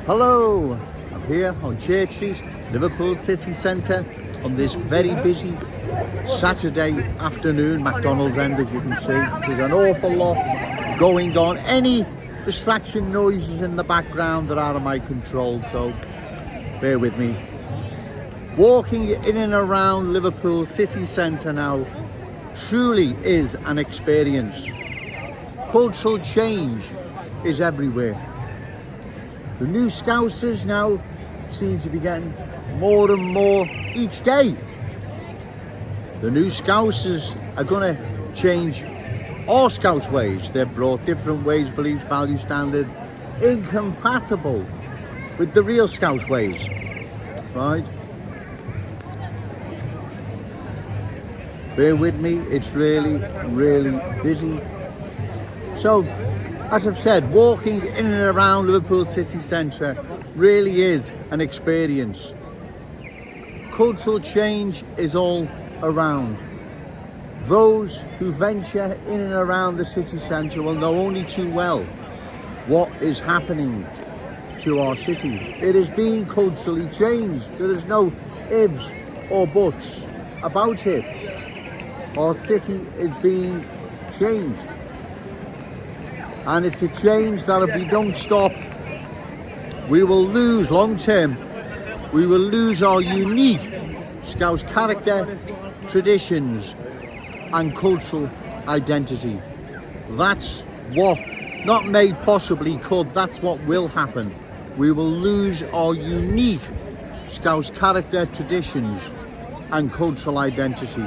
Hello, I'm here on Church Street, Liverpool city centre on this very busy Saturday afternoon, McDonald's end, as you can see. There's an awful lot going on. Any distraction noises in the background that are out of my control, so bear with me. Walking in and around Liverpool city centre now truly is an experience. Cultural change is everywhere. The new Scousers now seem to be getting more and more each day. The new Scousers are going to change our Scouse ways. They've brought different ways, beliefs, values, standards, incompatible with the real Scouse ways, right? Bear with me, it's really busy. So, as I've said, walking in and around Liverpool city centre really is an experience. Cultural change is all around. Those who venture in and around the city centre will know only too well what is happening to our city. It is being culturally changed. There is no ifs or buts about it. Our city is being changed. And it's a change that if we don't stop, we will lose long term. We will lose our unique Scouse character, traditions and cultural identity. That's what, not may possibly could, that's what will happen. We will lose our unique Scouse character, traditions and cultural identity.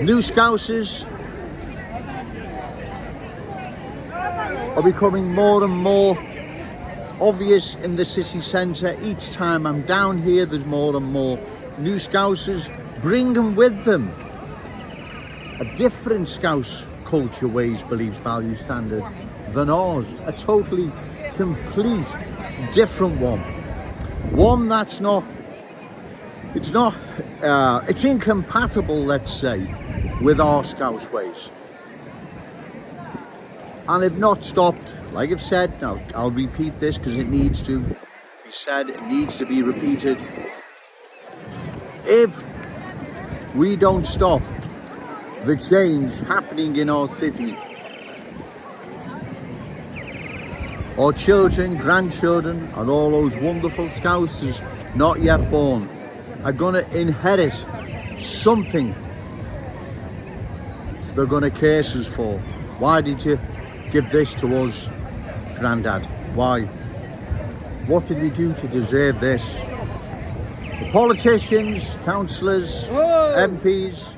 New Scousers are becoming more and more obvious in the city centre. Each time I'm down here, there's more and more new Scousers, bringing with them a different Scouse culture, ways, beliefs, values, standards than ours. A totally, complete, different one. One that's not, it's incompatible, let's say, with our Scouse ways. And if not stopped, like I've said, now I'll repeat this because it needs to be said, it needs to be repeated. If we don't stop the change happening in our city, our children, grandchildren and all those wonderful Scousers not yet born are going to inherit something they're going to curse us for. Why did you give this to us, Grandad? Why? What did we do to deserve this? The politicians, councillors, MPs,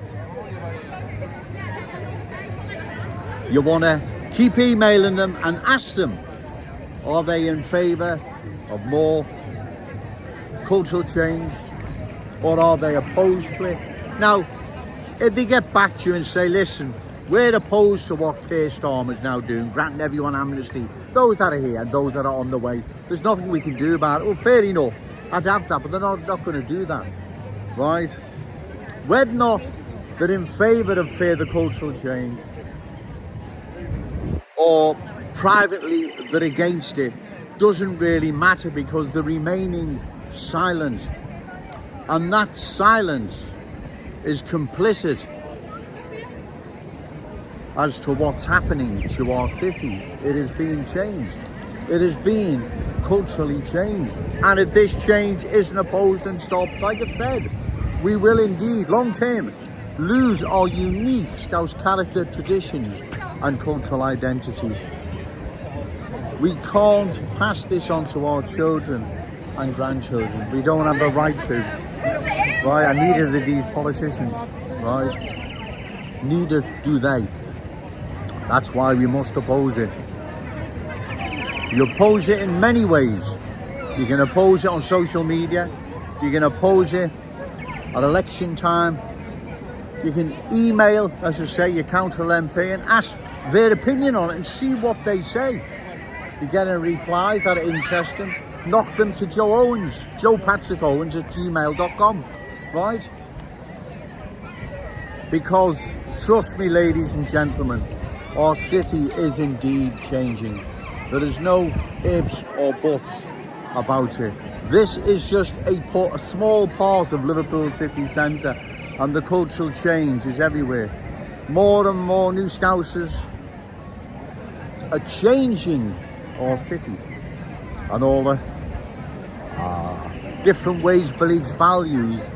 you want to keep emailing them and ask them, are they in favour of more cultural change or are they opposed to it? Now, if they get back to you and say, listen, we're opposed to what Keir Starmer's now doing, granting everyone amnesty, those that are here and those that are on the way, there's nothing we can do about it. Well, fair enough, I'd have that, but they're not going to do that, right? Whether or not they're in favour of further cultural change or privately they're against it doesn't really matter, because they're remaining silent. And that silence is complicit as to what's happening to our city. It is being changed. It is being culturally changed. And if this change isn't opposed and stopped, like I've said, we will indeed, long term, lose our unique Scouse character, traditions and cultural identity. We can't pass this on to our children and grandchildren. We don't have the right to. Right, and neither do these politicians, right? Neither do they. That's why we must oppose it. You oppose it in many ways. You can oppose it on social media. You can oppose it at election time. You can email, as I say, your council MP and ask their opinion on it and see what they say. You get a reply that are interesting. Knock them to Joe Patrick Owens at gmail.com, right? Because trust me, ladies and gentlemen, Our city is indeed changing. There is no ifs or buts about it. This is just a small part of Liverpool city centre, and the cultural change is everywhere. More and more new Scousers are changing our city, and all the different ways, beliefs, values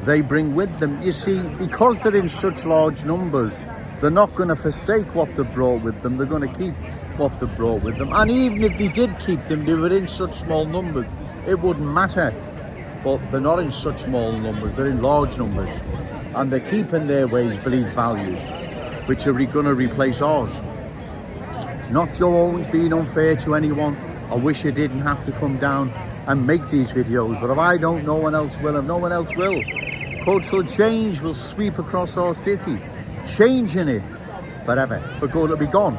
they bring with them. You see, because they're in such large numbers, they're not going to forsake what they brought with them. They're going to keep what they brought with them. And even if they did keep them, they were in such small numbers, it wouldn't matter. But they're not in such small numbers, they're in large numbers. And they're keeping their ways, beliefs, values, which are going to replace ours. It's not Joe Owens being unfair to anyone. I wish I didn't have to come down and make these videos, but if I don't, no one else will, and no one else will. Cultural change will sweep across our city, changing it forever. For good, it'll be gone.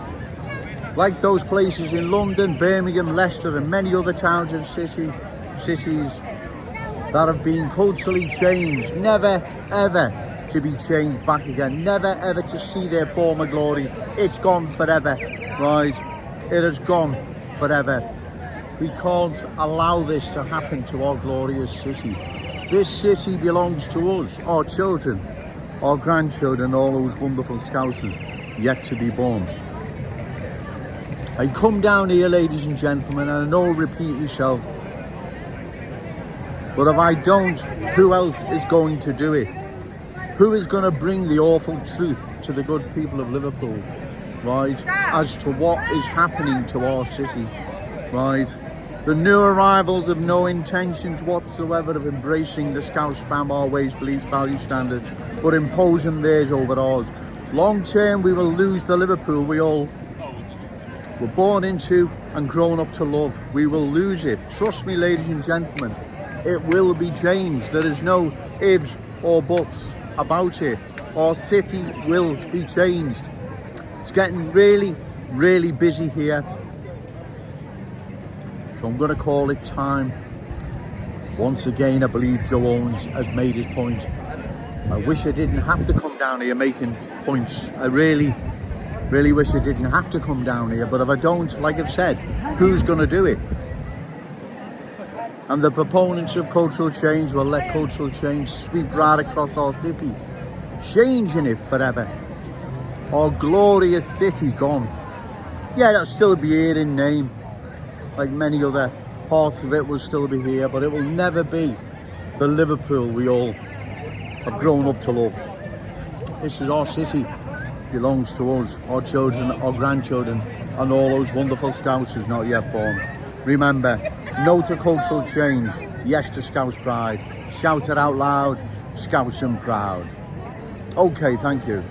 Like those places in London, Birmingham, Leicester, and many other towns and cities that have been culturally changed, never ever to be changed back again, never ever to see their former glory. It's gone forever, right? It has gone forever. We can't allow this to happen to our glorious city. This city belongs to us, our children, our grandchildren, all those wonderful Scousers yet to be born. I come down here, ladies and gentlemen, and I know I'll repeat myself, but if I don't, who else is going to do it? Who is going to bring the awful truth to the good people of Liverpool, right, as to what is happening to our city, right? The new arrivals have no intentions whatsoever of embracing the Scouse fam, our ways, beliefs, value, standards, but imposing theirs over ours. Long term, we will lose the Liverpool we all were born into and grown up to love. We will lose it. Trust me, ladies and gentlemen, it will be changed. There is no ifs or buts about it. Our city will be changed. It's getting really, really busy here. So I'm going to call it time. Once again, I believe Joe Owens has made his point. I wish I didn't have to come down here making points. I really wish I didn't have to come down here. But if I don't, like I've said, who's going to do it? And the proponents of cultural change will let cultural change sweep right across our city, changing it forever. Our glorious city gone. Yeah, it'll still be here in name. Like many other parts of it will still be here, but it will never be the Liverpool we all have grown up to love. This is our city, belongs to us, our children, our grandchildren, and all those wonderful Scousers not yet born. Remember, no to cultural change, yes to Scouse pride. Shout it out loud, Scouse and proud. Okay, thank you.